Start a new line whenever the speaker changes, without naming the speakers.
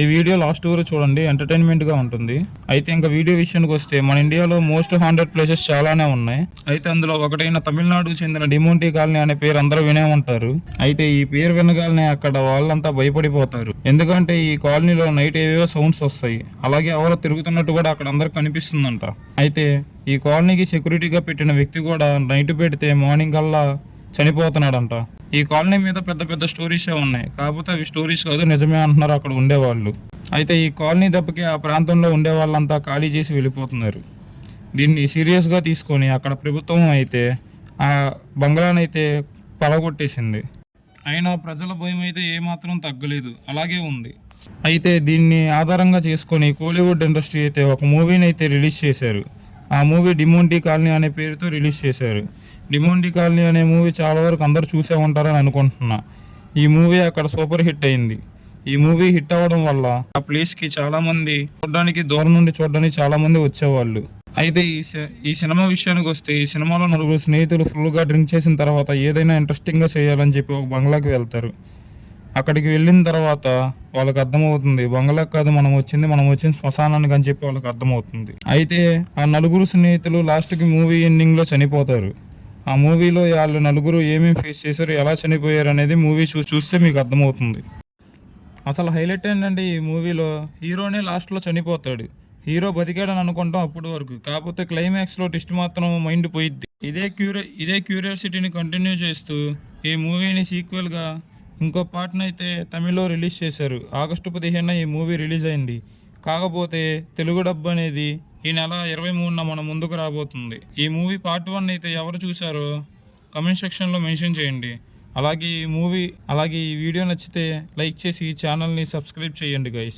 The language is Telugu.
ఈ వీడియో లాస్ట్ వరకు చూడండి, ఎంటర్టైన్మెంట్గా ఉంటుంది. అయితే ఇంకా వీడియో విషయానికి వస్తే మన ఇండియాలో మోస్ట్ హాంటెడ్ ప్లేసెస్ చాలానే ఉన్నాయి. అయితే అందులో ఒకటైన తమిళనాడుకు చెందిన డిమోంటీ కాలనీ అనే పేరు అందరూ వినే ఉంటారు. అయితే ఈ పేరు వినగానే అక్కడ వాళ్ళంతా భయపడిపోతారు. ఎందుకంటే ఈ కాలనీలో నైట్ ఏవేవో సౌండ్స్ వస్తాయి. అలాగే ఎవరో తిరుగుతున్నట్టు కూడా అక్కడ అందరికి కనిపిస్తుందంట. అయితే ఈ కాలనీకి సెక్యూరిటీగా పెట్టిన వ్యక్తి కూడా నైట్ పెడితే మార్నింగ్ కల్లా చనిపోతున్నాడంట. ఈ కాలనీ మీద పెద్ద పెద్ద స్టోరీసే ఉన్నాయి, కాకపోతే అవి స్టోరీస్ కాదు, నిజమే అంటున్నారు అక్కడ ఉండేవాళ్ళు. అయితే ఈ కాలనీ దెబ్బకి ఆ ప్రాంతంలో ఉండే వాళ్ళంతా ఖాళీ చేసి వెళ్ళిపోతున్నారు. దీన్ని సీరియస్గా తీసుకొని అక్కడ ప్రభుత్వం అయితే ఆ బంగ్లానైతే పడగొట్టేసింది. అయినా ప్రజల భయం అయితే ఏమాత్రం తగ్గలేదు, అలాగే ఉంది. అయితే దీన్ని ఆధారంగా చేసుకొని కోలీవుడ్ ఇండస్ట్రీ అయితే ఒక మూవీని అయితే రిలీజ్ చేశారు. ఆ మూవీ డిమోంటీ కాలనీ అనే పేరుతో రిలీజ్ చేశారు. డిమోంటీ కాలనీ అనే మూవీ చాలా వరకు అందరూ చూసే ఉంటారని అనుకుంటున్నా. ఈ మూవీ అక్కడ సూపర్ హిట్ అయింది. ఈ మూవీ హిట్ అవ్వడం వల్ల ఆ ప్లేస్కి చాలామంది చూడడానికి, దూరం నుండి చూడడానికి చాలామంది వచ్చేవాళ్ళు. అయితే ఈ సినిమా విషయానికి వస్తే, ఈ సినిమాలో నలుగురు స్నేహితులు ఫుల్గా డ్రింక్ చేసిన తర్వాత ఏదైనా ఇంట్రెస్టింగ్గా చేయాలని చెప్పి ఒక బంగ్లాకి వెళ్తారు. అక్కడికి వెళ్ళిన తర్వాత వాళ్ళకి అర్థమవుతుంది, బంగ్లాకి కాదు మనం వచ్చింది శ్మశానానికి అని చెప్పి వాళ్ళకి అర్థమవుతుంది. అయితే ఆ నలుగురు స్నేహితులు లాస్ట్కి మూవీ ఎండింగ్లో చనిపోతారు. ఆ మూవీలో వాళ్ళు నలుగురు ఏమేమి ఫేస్ చేశారు, ఎలా చనిపోయారు అనేది మూవీ చూస్తే మీకు అర్థమవుతుంది. అసలు హైలైట్ ఏంటంటే ఈ మూవీలో హీరోనే లాస్ట్లో చనిపోతాడు. హీరో బతికాడని అనుకుంటాం అప్పటి వరకు, కాకపోతే క్లైమాక్స్లో ట్విస్ట్ మాత్రం మైండ్ పోయిద్ది. ఇదే క్యూరియాసిటీని కంటిన్యూ చేస్తూ ఈ మూవీని సీక్వెల్గా ఇంకో పార్ట్ని అయితే తమిళ్లో రిలీజ్ చేశారు. ఆగస్టు 15న ఈ మూవీ రిలీజ్ అయింది. కాకపోతే తెలుగు డబ్ అనేది ఈ నెల 23న మన ముందుకు రాబోతుంది. ఈ మూవీ పార్ట్ 1 అయితే ఎవరు చూసారో కమెంట్ సెక్షన్లో మెన్షన్ చేయండి. అలాగే ఈ వీడియో నచ్చితే లైక్ చేసి ఛానల్ని సబ్స్క్రైబ్ చేయండి గైస్.